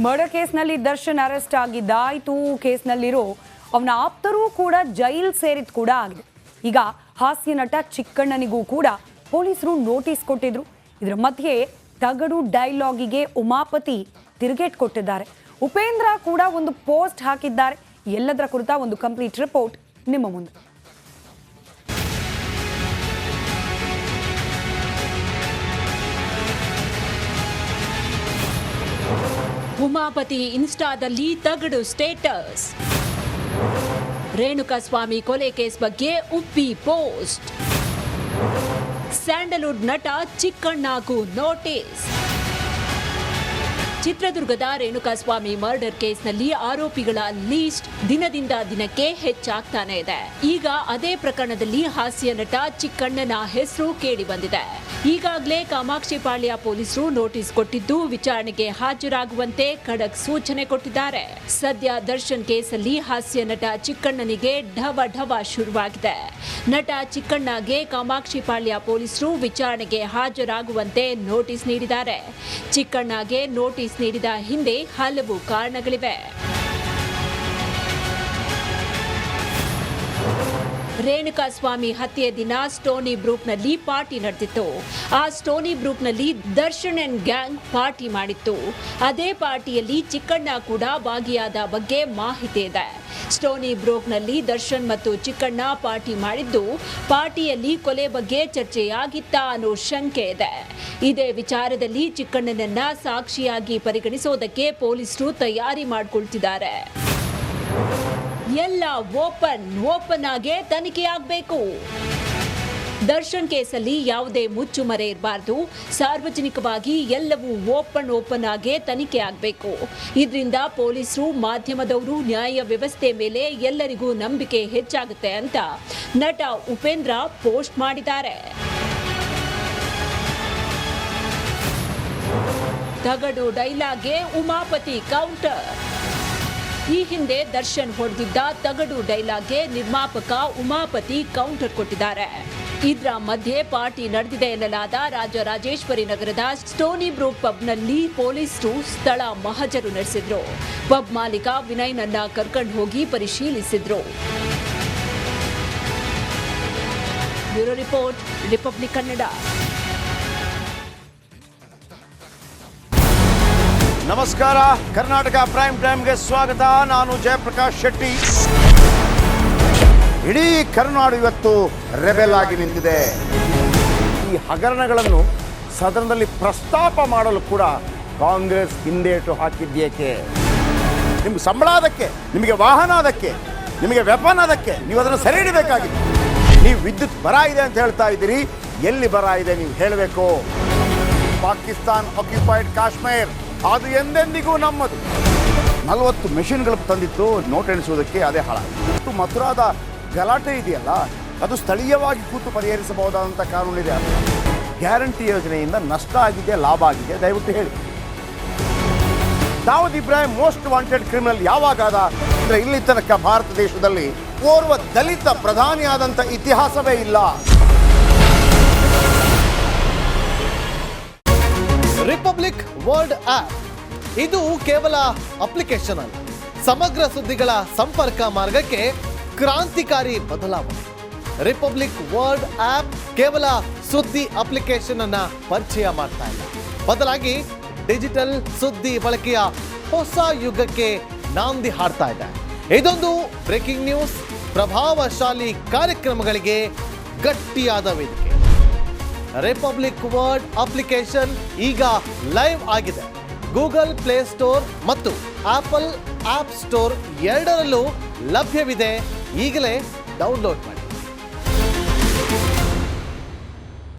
Murder ಕೇಸ್ನಲ್ಲಿ Darshan arrest ಆಗಿದ್ದಾಯಿತು. ಕೇಸ್ನಲ್ಲಿರೋ ಅವನ ಆಪ್ತರೂ ಕೂಡ ಜೈಲ್ ಸೇರಿದ್ ಕೂಡ ಆಗಿದೆ. ಈಗ ಹಾಸ್ಯ ನಟ ಚಿಕ್ಕಣ್ಣನಿಗೂ ಕೂಡ ಪೊಲೀಸರು ನೋಟಿಸ್ ಕೊಟ್ಟಿದ್ರು. ಇದರ ಮಧ್ಯೆ ತಗಡು ಡೈಲಾಗಿಗೆ ಉಮಾಪತಿ ತಿರುಗೇಟ್ ಕೊಟ್ಟಿದ್ದಾರೆ. ಉಪೇಂದ್ರ ಕೂಡ ಒಂದು ಪೋಸ್ಟ್ ಹಾಕಿದ್ದಾರೆ. ಎಲ್ಲದರ ಕುರಿತ ಒಂದು ಕಂಪ್ಲೀಟ್ ರಿಪೋರ್ಟ್ ನಿಮ್ಮ ಮುಂದೆ. ಉಮಾಪತಿ ಇನ್ಸ್ಟಾದಲ್ಲಿ ತಗಡು ಸ್ಟೇಟಸ್. ರೇಣುಕಾಸ್ವಾಮಿ ಕೊಲೆ ಕೇಸ್ ಬಗ್ಗೆ ಉಪ್ಪಿ ಪೋಸ್ಟ್. ಸ್ಯಾಂಡಲ್ವುಡ್ ನಟ ಚಿಕ್ಕಣ್ಣಗೂ ನೋಟಿಸ್. ಚಿತ್ರದುರ್ಗದ ರೇಣುಕಾಸ್ವಾಮಿ ಮರ್ಡರ್ ಕೇಸ್ನಲ್ಲಿ ಆರೋಪಿಗಳ ಲೀಸ್ಟ್ ದಿನದಿಂದ ದಿನಕ್ಕೆ ಹೆಚ್ಚಾಗ್ತಾನೆ ಇದೆ. ಈಗ ಅದೇ ಪ್ರಕರಣದಲ್ಲಿ ಹಾಸ್ಯ ನಟ ಚಿಕ್ಕಣ್ಣನ ಹೆಸರು ಕೇಳಿ ಬಂದಿದೆ. ಈಗಾಗಲೇ ಕಾಮಾಕ್ಷಿಪಾಳ್ಯ ಪೊಲೀಸರು ನೋಟಿಸ್ ಕೊಟ್ಟಿದ್ದು ವಿಚಾರಣೆಗೆ ಹಾಜರಾಗುವಂತೆ ಖಡಕ್ ಸೂಚನೆ ಕೊಟ್ಟಿದ್ದಾರೆ. ಸದ್ಯ ದರ್ಶನ್ ಕೇಸಲ್ಲಿ ಹಾಸ್ಯ ನಟ ಚಿಕ್ಕಣ್ಣನಿಗೆ ಢವ ಶುರುವಾಗಿದೆ. ನಟ ಚಿಕ್ಕಣ್ಣಗೆ ಕಾಮಾಕ್ಷಿಪಾಳ್ಯ ಪೊಲೀಸರು ವಿಚಾರಣೆಗೆ ಹಾಜರಾಗುವಂತೆ ನೋಟಿಸ್ ನೀಡಿದ್ದಾರೆ. ಚಿಕ್ಕಣ್ಣಗೆ ನೋಟಿಸ್ ನೀಡಿದ ಹಿಂದೆ ಹಲವು ಕಾರಣಗಳಿವೆ. ರೇಣುಕಾಸ್ವಾಮಿ ಹತ್ಯೆ ದಿನ ಸ್ಟೋನಿ ಬ್ರೂಕ್ನಲ್ಲಿ ಪಾರ್ಟಿ ನಡೆದಿತ್ತು. ಆ ಸ್ಟೋನಿ ಬ್ರೂಕ್ನಲ್ಲಿ ದರ್ಶನ್ ಅಂಡ್ ಗ್ಯಾಂಗ್ ಪಾರ್ಟಿ ಮಾಡಿತ್ತು. ಅದೇ ಪಾರ್ಟಿಯಲ್ಲಿ ಚಿಕ್ಕಣ್ಣ ಕೂಡ ಭಾಗಿಯಾದ ಬಗ್ಗೆ ಮಾಹಿತಿ ಇದೆ. ಸ್ಟೋನಿ ಬ್ರೂಕ್ನಲ್ಲಿ ದರ್ಶನ್ ಮತ್ತು ಚಿಕ್ಕಣ್ಣ ಪಾರ್ಟಿ ಮಾಡಿದ್ದು ಪಾರ್ಟಿಯಲ್ಲಿ ಕೊಲೆ ಬಗ್ಗೆ ಚರ್ಚೆಯಾಗಿತ್ತಾ ಅನ್ನೋ ಶಂಕೆ ಇದೆ. ಇದೇ ವಿಚಾರದಲ್ಲಿ ಚಿಕ್ಕಣ್ಣನನ್ನ ಸಾಕ್ಷಿಯಾಗಿ ಪರಿಗಣಿಸೋದಕ್ಕೆ ಪೊಲೀಸರು ತಯಾರಿ ಮಾಡಿಕೊಳ್ತಿದ್ದಾರೆ. ಎಲ್ಲ ಓಪನ್ ಆಗಿ ತನಿಖೆಯಾಗಬೇಕು. ದರ್ಶನ್ ಕೇಸಲ್ಲಿ ಯಾವುದೇ ಮುಚ್ಚುಮರೆ ಇರಬಾರ್ದು. ಸಾರ್ವಜನಿಕವಾಗಿ ಎಲ್ಲವೂ ಓಪನ್ ಆಗಿ ತನಿಖೆ ಆಗಬೇಕು. ಇದರಿಂದ ಪೊಲೀಸರು, ಮಾಧ್ಯಮದವರು, ನ್ಯಾಯ ವ್ಯವಸ್ಥೆ ಮೇಲೆ ಎಲ್ಲರಿಗೂ ನಂಬಿಕೆ ಹೆಚ್ಚಾಗುತ್ತೆ ಅಂತ ನಟ ಉಪೇಂದ್ರ ಪೋಸ್ಟ್ ಮಾಡಿದ್ದಾರೆ. ತಗಡು ಡೈಲಾಗ್ಗೆ ಉಮಾಪತಿ ಕೌಂಟರ್. ಈ ಹಿಂದೆ ದರ್ಶನ್ ಹೊಡೆದಿದ್ದ ತಗಡು ಡೈಲಾಗ್ಗೆ ನಿರ್ಮಾಪಕ ಉಮಾಪತಿ ಕೌಂಟರ್ ಕೊಟ್ಟಿದ್ದಾರೆ. ಇದರ ಮಧ್ಯೆ ಪಾರ್ಟಿ ನಡೆದಿದೆ ಎನ್ನಲಾದ ರಾಜರಾಜೇಶ್ವರಿ ನಗರದ ಸ್ಟೋನಿ ಬ್ರೂಕ್ ಪಬ್ನಲ್ಲಿ ಪೊಲೀಸರು ಸ್ಥಳ ಮಹಜರು ನಡೆಸಿದ್ರು. ಪಬ್ ಮಾಲೀಕ ವಿನಯ್ನನ್ನ ಕರ್ಕೊಂಡು ಹೋಗಿ ಪರಿಶೀಲಿಸಿದ್ರು. Bureau report, Republic Kannada. ನಮಸ್ಕಾರ, ಕರ್ನಾಟಕ ಪ್ರೈಮ್ ಟೈಮ್ಗೆ ಸ್ವಾಗತ. ನಾನು ಜಯಪ್ರಕಾಶ್ ಶೆಟ್ಟಿ. ಇಡೀ ಕರ್ನಾಡು ಇವತ್ತು ರೆಬೆಲ್ ಆಗಿ ನಿಂತಿದೆ. ಈ ಹಗರಣಗಳನ್ನು ಸದನದಲ್ಲಿ ಪ್ರಸ್ತಾಪ ಮಾಡಲು ಕೂಡ ಕಾಂಗ್ರೆಸ್ ಹಿಂದೇಟು ಹಾಕಿದ್ದೇಕೆ? ನಿಮ್ಗೆ ಸಂಬಳ ಅದಕ್ಕೆ, ನಿಮಗೆ ವಾಹನ ಅದಕ್ಕೆ, ನಿಮಗೆ ವೆಪನ್ ಅದಕ್ಕೆ, ನೀವು ಅದನ್ನು ಸೆರೆ ಹಿಡಿಬೇಕಾಗಿದೆ. ನೀವು ವಿದ್ಯುತ್ ಬರ ಇದೆ ಅಂತ ಹೇಳ್ತಾ ಇದ್ದೀರಿ. ಎಲ್ಲಿ ಬರ ಇದೆ ನೀವು ಹೇಳಬೇಕು. ಪಾಕಿಸ್ತಾನ್ ಆಕ್ಯುಪೈಡ್ ಕಾಶ್ಮೀರ್ ಅದು ಎಂದೆಂದಿಗೂ ನಮ್ಮದು. 40 ಮೆಷಿನ್ಗಳು ತಂದಿತ್ತು ನೋಟ್ ಎಣಿಸುವುದಕ್ಕೆ, ಅದೇ ಹಾಳಾಯಿತು. ಮಥುರಾದ ಗಲಾಟೆ ಇದೆಯಲ್ಲ, ಅದು ಸ್ಥಳೀಯವಾಗಿ ಕೂತು ಪರಿಹರಿಸಬಹುದಾದಂಥ ಕಾನೂನಿದೆ. ಗ್ಯಾರಂಟಿ ಯೋಜನೆಯಿಂದ ನಷ್ಟ ಆಗಿದೆ, ಲಾಭ ಆಗಿದೆ, ದಯವಿಟ್ಟು ಹೇಳಿ. Dawood Ibrahim most wanted criminal ಯಾವಾಗಾದ ಅಂದರೆ ಇಲ್ಲಿ ತನಕ ಭಾರತ ದೇಶದಲ್ಲಿ ಓರ್ವ ದಲಿತ ಪ್ರಧಾನಿಯಾದಂಥ ಇತಿಹಾಸವೇ ಇಲ್ಲ. ರಿಪಬ್ಲಿಕ್ ವರ್ಲ್ಡ್ ಆಪ್ ಇದು ಕೇವಲ ಅಪ್ಲಿಕೇಶನ್ ಅಲ್ಲ, ಸಮಗ್ರ ಸುದ್ದಿಗಳ ಸಂಪರ್ಕ ಮಾರ್ಗಕ್ಕೆ ಕ್ರಾಂತಿಕಾರಿ ಬದಲಾವಣೆ. ರಿಪಬ್ಲಿಕ್ ವರ್ಲ್ಡ್ ಆಪ್ ಕೇವಲ ಸುದ್ದಿ ಅಪ್ಲಿಕೇಶನ್ ಅನ್ನ ಪರಿಚಯ ಮಾಡ್ತಾ ಇಲ್ಲ, ಬದಲಾಗಿ ಡಿಜಿಟಲ್ ಸುದ್ದಿ ಬಳಕೆಯ ಹೊಸ ಯುಗಕ್ಕೆ ನಾಂದಿ ಹಾಡ್ತಾ ಇದೆ. ಇದೊಂದು ಬ್ರೇಕಿಂಗ್ ನ್ಯೂಸ್, ಪ್ರಭಾವಶಾಲಿ ಕಾರ್ಯಕ್ರಮಗಳಿಗೆ ಗಟ್ಟಿಯಾದ ವೇದಿಕೆ. ರಿಪಬ್ಲಿಕ್ ವರ್ಲ್ಡ್ ಅಪ್ಲಿಕೇಶನ್ ಈಗ ಲೈವ್ ಆಗಿದೆ. ಗೂಗಲ್ ಪ್ಲೇ ಸ್ಟೋರ್ ಮತ್ತು ಆಪಲ್ ಆಪ್ ಸ್ಟೋರ್ ಎರಡರಲ್ಲೂ ಲಭ್ಯವಿದೆ. ಈಗಲೇ ಡೌನ್ಲೋಡ್ ಮಾಡಿ.